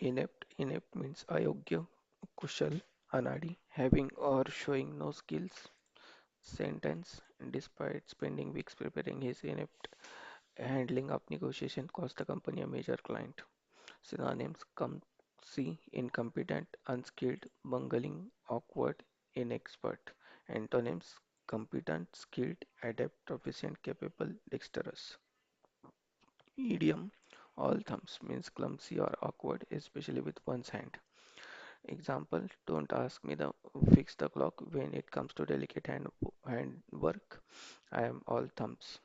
Inept means ayogya, kushal, anadi, having or showing no skills. Sentence, despite spending weeks preparing his inept handling of negotiation cost the company a major client. Synonyms, clumsy, incompetent, unskilled, bungling, awkward, inexpert. Antonyms, competent, skilled, adept, proficient, capable, dexterous. Idiom, all thumbs means clumsy or awkward, especially with one's hand. Example, don't ask me to fix the clock when it comes to delicate hand work. I am all thumbs.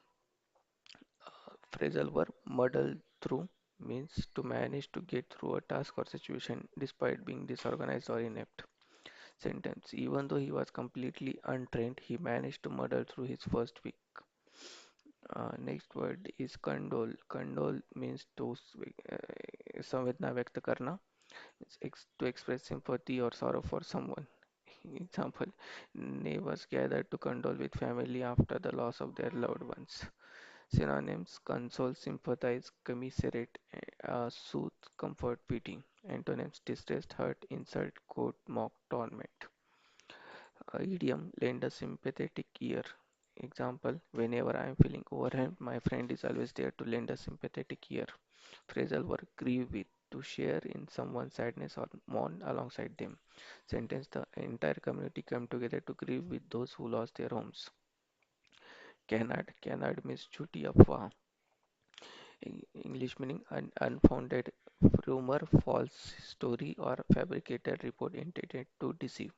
Phrasal verb, muddle through means to manage to get through a task or situation despite being disorganized or inept. Sentence, even though he was completely untrained, he managed to muddle through his first week. Next word is condole. Condole means to संवेदना व्यक्त करना, to express sympathy or sorrow for someone. Example, neighbors gathered to condole with family after the loss of their loved ones. Synonyms, console, sympathize, commiserate, soothe, comfort, pity. Antonyms, distress, hurt, insult, quote, mock, torment. Idiom, lend a sympathetic ear. Example, whenever I am feeling overwhelmed, my friend is always there to lend a sympathetic ear. Phrasal verb, grieve with, to share in someone's sadness or mourn alongside them. Sentence, the entire community come together to grieve with those who lost their homes. Canard means chuti afwa. English meaning unfounded rumor, false story, or fabricated report intended to deceive.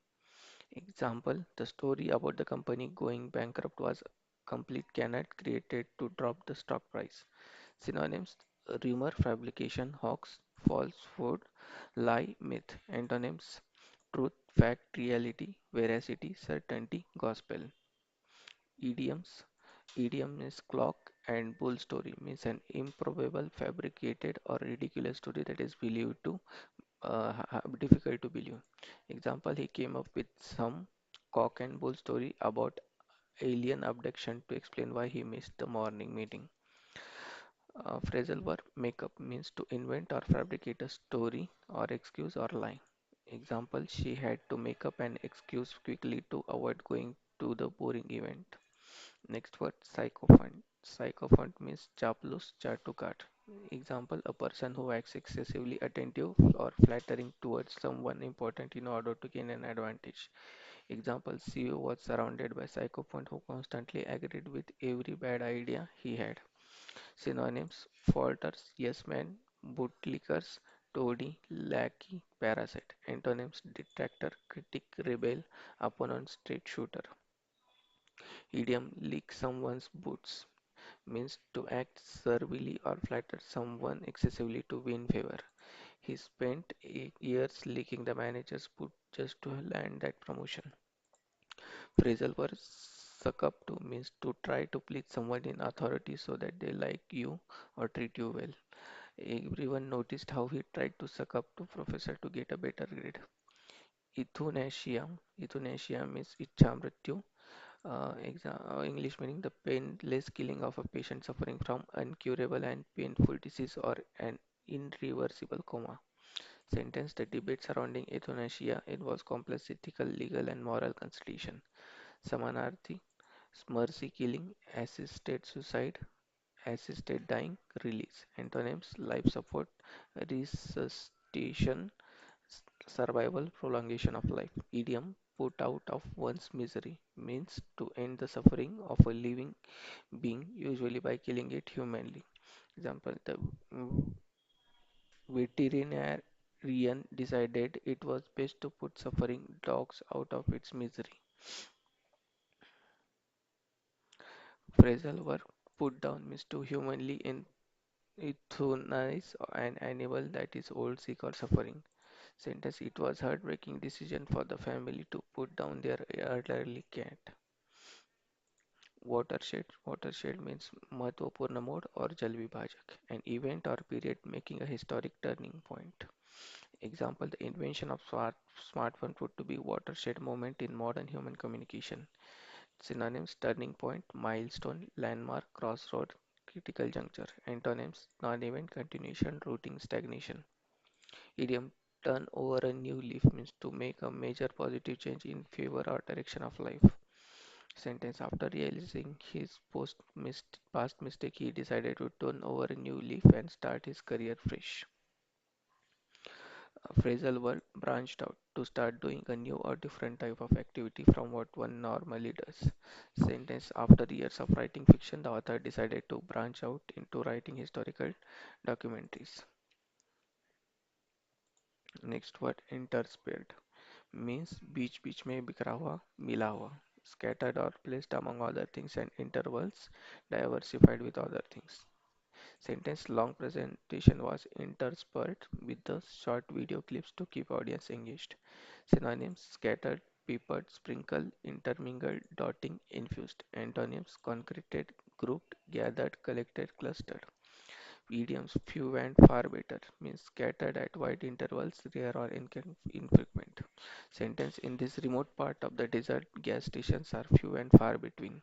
Example, the story about the company going bankrupt was complete canard created to drop the stock price. Synonyms, rumor, fabrication, hoax, falsehood, lie, myth. Antonyms, truth, fact, reality, veracity, certainty, gospel. Idioms. Idiom is clock and bull story means an improbable, fabricated or ridiculous story that is believed to difficult to believe. Example, he came up with some cock and bull story about alien abduction to explain why he missed the morning meeting. Phrasal verb make up means to invent or fabricate a story or excuse or lie. Example, she had to make up an excuse quickly to avoid going to the boring event. Next word, sycophant. Sycophant means chaplus, chartukat. Example, a person who acts excessively attentive or flattering towards someone important in order to gain an advantage. Example, CEO was surrounded by sycophant who constantly agreed with every bad idea he had. Synonyms, falters, yes man, bootlickers, toady, lackey, parasite. Antonyms, detractor, critic, rebel, opponent, straight shooter. Idiom, lick someone's boots means to act servilely or flatter someone excessively to win favor. He spent years licking the manager's boot just to land that promotion. Phrasal verb suck up to means to try to please someone in authority so that they like you or treat you well. Everyone noticed how he tried to suck up to professor to get a better grade. Euthanasia means ichamrityu. English meaning the painless killing of a patient suffering from incurable and painful disease or an irreversible coma. Sentence, the debate surrounding euthanasia involves complex ethical, legal, and moral consideration. Samanarthi, mercy killing, assisted suicide, assisted dying, release. Antonyms, life support, resuscitation, survival, prolongation of life. Idiom, put out of one's misery, means to end the suffering of a living being, usually by killing it humanly. Example, the veterinarian decided it was best to put suffering dogs out of its misery. Phrasal verb, put down means to humanly euthanize an animal that is old, sick, or suffering. Sentence, it was heartbreaking decision for the family to put down their elderly cat. Watershed means महत्वपूर्ण मोड़ or जल विभाजक, an event or period making a historic turning point. Example, the invention of smartphone proved to be watershed moment in modern human communication. Synonyms, turning point, milestone, landmark, crossroad, critical juncture. Antonyms, non-event, continuation, routing, stagnation. Idiom turn over a new leaf means to make a major positive change in favor or direction of life. Sentence after realizing his past mistake, he decided to turn over a new leaf and start his career fresh. Phrasal verb branched out to start doing a new or different type of activity from what one normally does. Sentence after years of writing fiction, the author decided to branch out into writing historical documentaries. Next word interspersed means बीच बीच में बिखरा हुआ मिला हुआ scattered or placed among other things and intervals diversified with other things. Sentence long presentation was interspersed with the short video clips to keep audience engaged. Synonyms scattered, peppered, sprinkled, intermingled, dotting, infused. Antonyms concreted, grouped, gathered, collected, clustered. Idioms few and far better means scattered at wide intervals, rare or infrequent. Sentence in this remote part of the desert, gas stations are few and far between.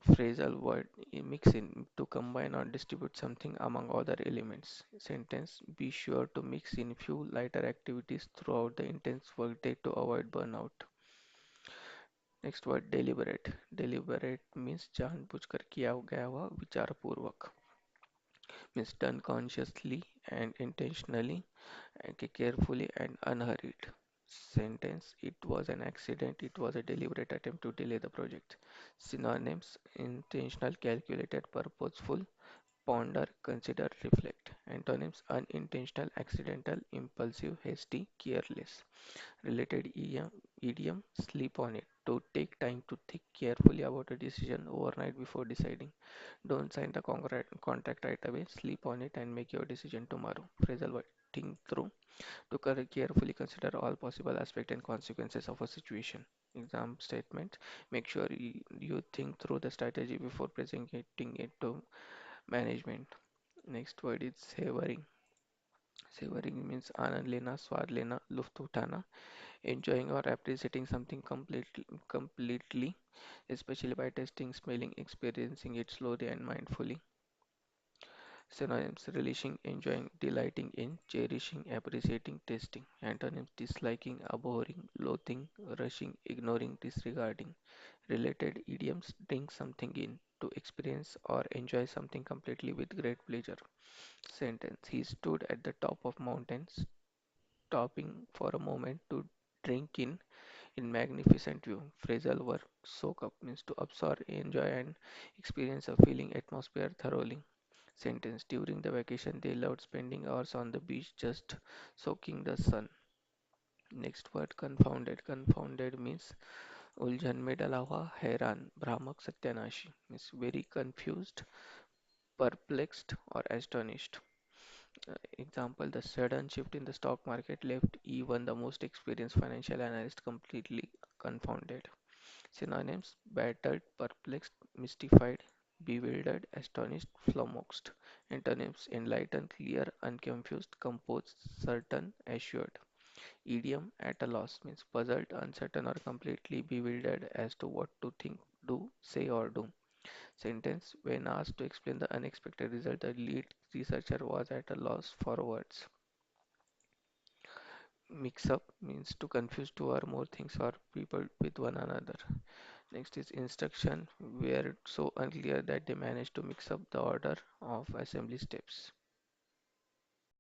Phrasal word mix in to combine or distribute something among other elements. Sentence be sure to mix in few lighter activities throughout the intense workday to avoid burnout. Next word deliberate. Deliberate means जानबूझकर किया गया हुआ विचारपूर्वक means done consciously and intentionally and carefully and unhurried. Sentence it was an accident, it was a deliberate attempt to delay the project. Synonyms intentional, calculated, purposeful, ponder, consider, reflect. Antonyms unintentional, accidental, impulsive, hasty, careless. Related idiom sleep on it. To take time to think carefully about a decision overnight before deciding. Don't sign the contract right away. Sleep on it and make your decision tomorrow. Phrasal word think through. To carefully consider all possible aspects and consequences of a situation. Exam statement. Make sure you think through the strategy before presenting it to management. Next word is savoring. Savoring means आनंद लेना, स्वाद लेना, लुफ्त उठाना, enjoying or appreciating something completely, especially by tasting, smelling, experiencing it slowly and mindfully. Synonyms relishing, enjoying, delighting in, cherishing, appreciating, tasting. Antonyms disliking, abhorring, loathing, rushing, ignoring, disregarding. Related idioms drink something in, to experience or enjoy something completely with great pleasure. Sentence he stood at the top of mountains, stopping for a moment to drink in magnificent view. Phrasal verb soak up means to absorb, enjoy, and experience a feeling atmosphere thoroughly. Sentence during the vacation they loved spending hours on the beach just soaking the sun. Next word confounded. Confounded means उलझन में डला हुआ हैरान भ्रामक सत्यानाशी means very confused, perplexed or astonished. Example, the sudden shift in the stock market left even the most experienced financial analyst completely confounded. Synonyms battered, perplexed, mystified, bewildered, astonished, flummoxed. Antonyms enlightened, clear, unconfused, composed, certain, assured. Idiom at a loss means puzzled, uncertain, or completely bewildered as to what to think, do, say, or do. Sentence when asked to explain the unexpected result, the lead researcher was at a loss for words. Mix up means to confuse two or more things or people with one another. Next is instruction, were so unclear that they managed to mix up the order of assembly steps.